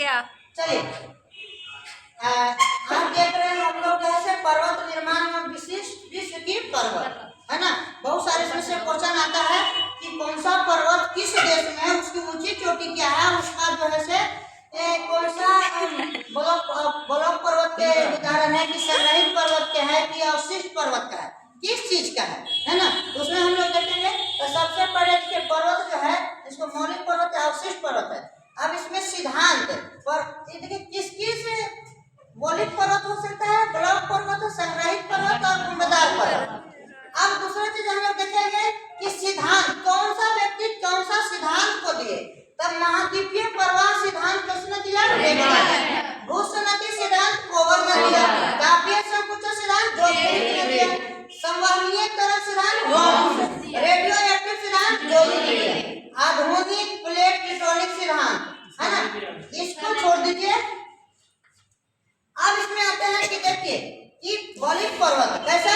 गया। चलिए आप देख रहे हैं हम लोग कैसे पर्वत निर्माण में विशिष्ट विश्व की पर्वत है ना। बहुत सारे इसमें से क्वेश्चन आता है कि कौन सा पर्वत किस देश में है, उसकी ऊंची चोटी क्या है, उसका जो है से कौन सा ब्लॉक पर्वत के उदाहरण है कि संग्रहित पर्वत के है कि अवशिष्ट पर्वत का है, किस चीज का है ना। तो उसमें हम लोग देखेंगे तो सबसे पहले इसके पर्वत जो है इसको मौलिक पर्वत या अवशिष्ट पर्वत है। अब इसमें सिद्धांत पर देखिए किस किस मौलिक पर्वत हो सकता है, ब्लॉक पर्वत, संग्रहित पर्वत और कुंडदार पर्वत। अब दूसरा चीज हम लोग देखेंगे कि सिद्धांत कौन सा व्यक्ति कौन सा सिद्धांत को दिए। तब महाद्वीपीय प्रवाह सिद्धांत किसने दिया? भूस्खलन सिद्धांत कोवर ने दिया, तापीय संकुचन सिद्धांत जोशीफिल्ड ने दिया, संवहनीय तरल सिद्धांत, रेडियो एक्टिव सिद्धांत जोशीफिल्ड ने दिया, आधुनिक प्लेट टेक्टोनिक सिद्धांत है ना। इसको छोड़ दीजिए। अब इसमें आते हैं कि देखिए कि बौलिक पर्वत कैसा,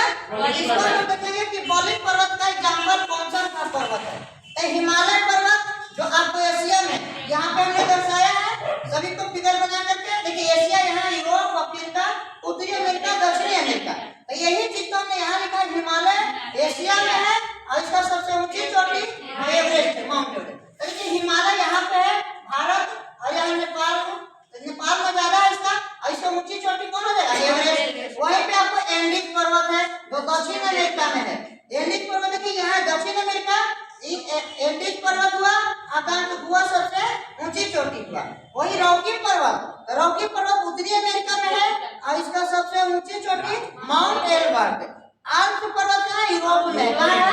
इसको हम देखेंगे कि बौलिक पर्वत का एग्जांपल कौन सा पर्वत है। तो हिमालय पर्वत जो आपको एशिया में यहाँ पे हमने दर्शाया है, सभी को फिगर बना करके देखिए एशिया यहाँ यूरोप, अफ्रीका, उत्तरी अमेरिका, दक्षिणी अमेरिका। तो यही चीज तो हमने यहाँ लिखा है, हिमालय एशिया में है और इसका सबसे ऊंची चोटी एवरेस्ट माउंट एवरेस्ट। तो देखिए हिमालय यहाँ पे है भारत और यहाँ नेपाल में ज्यादा है इसका, और इससे ऊंची चोटी कौन हो जाएगा? एवरेस्ट। वहीं पे आपको एंडीज पर्वत है जो दक्षिण अमेरिका में है। एंडीज पर्वत देखिए यहाँ दक्षिण अमेरिका, एंडीज पर्वत हुआ अकांकागुआ सबसे ऊंची चोटी हुआ। वही रॉकी पर्वत उत्तरी अमेरिका में है और इसका सबसे ऊंची चोटी माउंट एल्बर्ट। आल्प्स पर्वत कहाँ? यूरोप में। कहाँ है?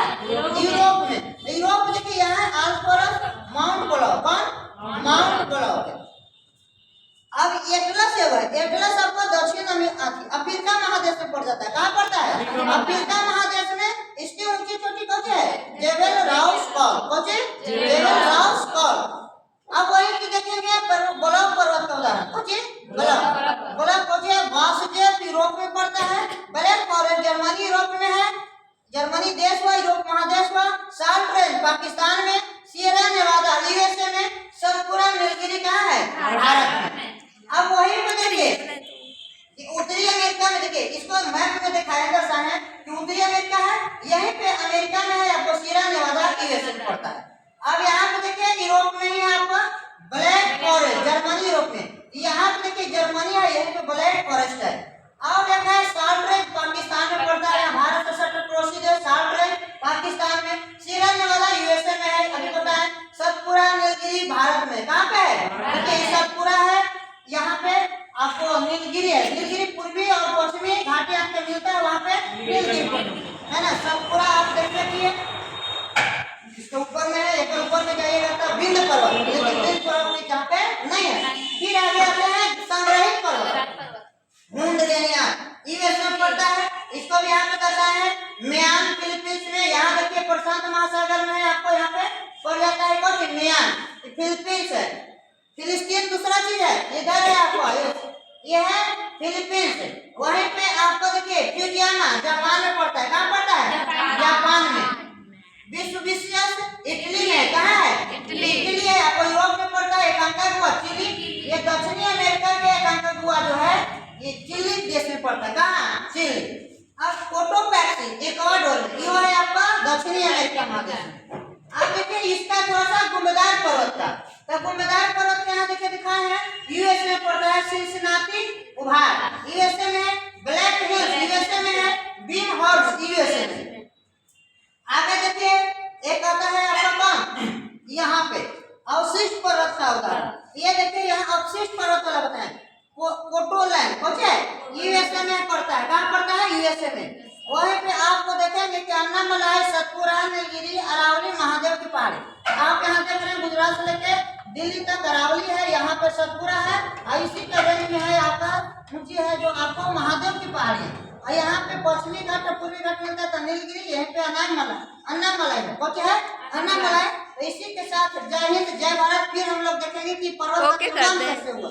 यूरोप में। यूरोप में देखिए यहाँ आल्प्स पर्वत माउंट ब्लॉक है। अब एटलस है, एटलस आपको दक्षिण अफ्रीका महादेश में पड़ जाता है। कहाँ पड़ता है? अफ्रीका महादेश में। इसकी ऊंची चोटी कौन है? जेबल राउस। अब वही की देखेंगे ब्लॉक पर्वत का उदाहरण ब्लॉक वासुदेव यूरोप में पड़ता है, ब्लैक फॉरेस्ट जर्मनी यूरोप में है, जर्मनी देश हुआ, यूरोप महादेश हुआ, साल्ट रेंज पाकिस्तान में, सियरा नेवादा यूएसए में, सतपुरा नीलगिरी कहाँ है? भारत में। अब वही में देखिए उत्तरी अमेरिका में, देखिए इसको मैप में दिखाया दर्शा है कि उत्तरी अमेरिका है, यहीं पे अमेरिका में है आपको सियरा नेवादा यूएसए में पड़ता है। अब यहाँ पे देखिए यूरोप में ही है आपका ब्लैक फॉरेस्ट, जर्मनी यूरोप में, यहाँ पे देखिए जर्मनी है, यहीं पे ब्लैक फॉरेस्ट है। और एक है साल्ट रेंज पाकिस्तान में पड़ता है, भारत से सट पड़ोसी देश साल्ट रेंज पाकिस्तान में, सियरा नेवादा यूएसए में है, अभी पता है, सतपुरा नीलगिरी भारत में। कहाँ पे है? देखिए सतपुरा है, यहाँ पे आपको नीलगिरी है, नीलगिरी पूर्वी और पश्चिमी घाटी आपको मिलता है, वहाँ पे नीलगिरी है ना। सतपुरा आप देख लीजिए इसके ऊपर में है, एक ऊपर में जाइएगा तो विंध्य पर्वत, विंध्य पर्वत जहाँ पे नहीं है। फिर आगे आते हैं संग्रहित पर्वत, यूएस में पड़ता है, इसको भी यहाँ पे दर्शाया है, म्यान फिलीपींस में, यहाँ देखिए प्रशांत महासागर में है, आपको यहाँ पे पड़ जाता है कौन? म्यान फिलीपींस है। फिलिस्तीन दूसरा चीज है, इधर है आपको, ये है फिलीपींस। वहीं पे आपको देखिए फ्यूजियाना जापान में पड़ता है। कहाँ पड़ता है? जापान में। विश्व इटली में। कहाँ है? इटली है, आपको यूरोप में पड़ता है। अकांकागुआ चिली, ये दक्षिणी अमेरिका के अकांकागुआ जो है ये चिली देश में पड़ता है। कहाँ? चिली। अब कोटोपैक्सी इक्वाडोर में, ये है आपका दक्षिणी अमेरिका महादेश में। अब देखिए इसका थोड़ा सा गुंबदार पर्वत का, तो गुंबदार पर्वत यहाँ देखिए दिखाए हैं, यूएस में पड़ता है सिंसिनाटी उभार यूएसए में, ब्लैक हिल्स यूएसए में है, बीम हॉर्स यूएसए में। आगे देखिए एक आता है आपका कौन? यहाँ पे अवशिष्ट पर्वत का उदाहरण, ये देखिए यहाँ अवशिष्ट पर्वत वाला बताए, कोटोलैंड यूएसए में पड़ता है। कहाँ पड़ता है? यूएसए में। वहीं पे आपको देखेंगे कि अन्नामलाई, सतपुरा, नीलगिरी, अरावली, महादेव की पहाड़ी। आप यहाँ देख रहे हैं गुजरात से लेके दिल्ली तक अरावली है, यहाँ पे सतपुरा है, और इसी के रेंज में है आपका ऊंची है जो आपको महादेव की पहाड़ी है। और यहाँ पे पश्चिमी घाट और पूर्वी घाट मिलता है, तो नीलगिरी, यहीं पे अन्नामलाई है, कौन है? अन्नामलाई। इसी के साथ जय हिंद जय भारत। फिर हम लोग देखेंगे कि पर्वत का निर्माण कैसे हुआ।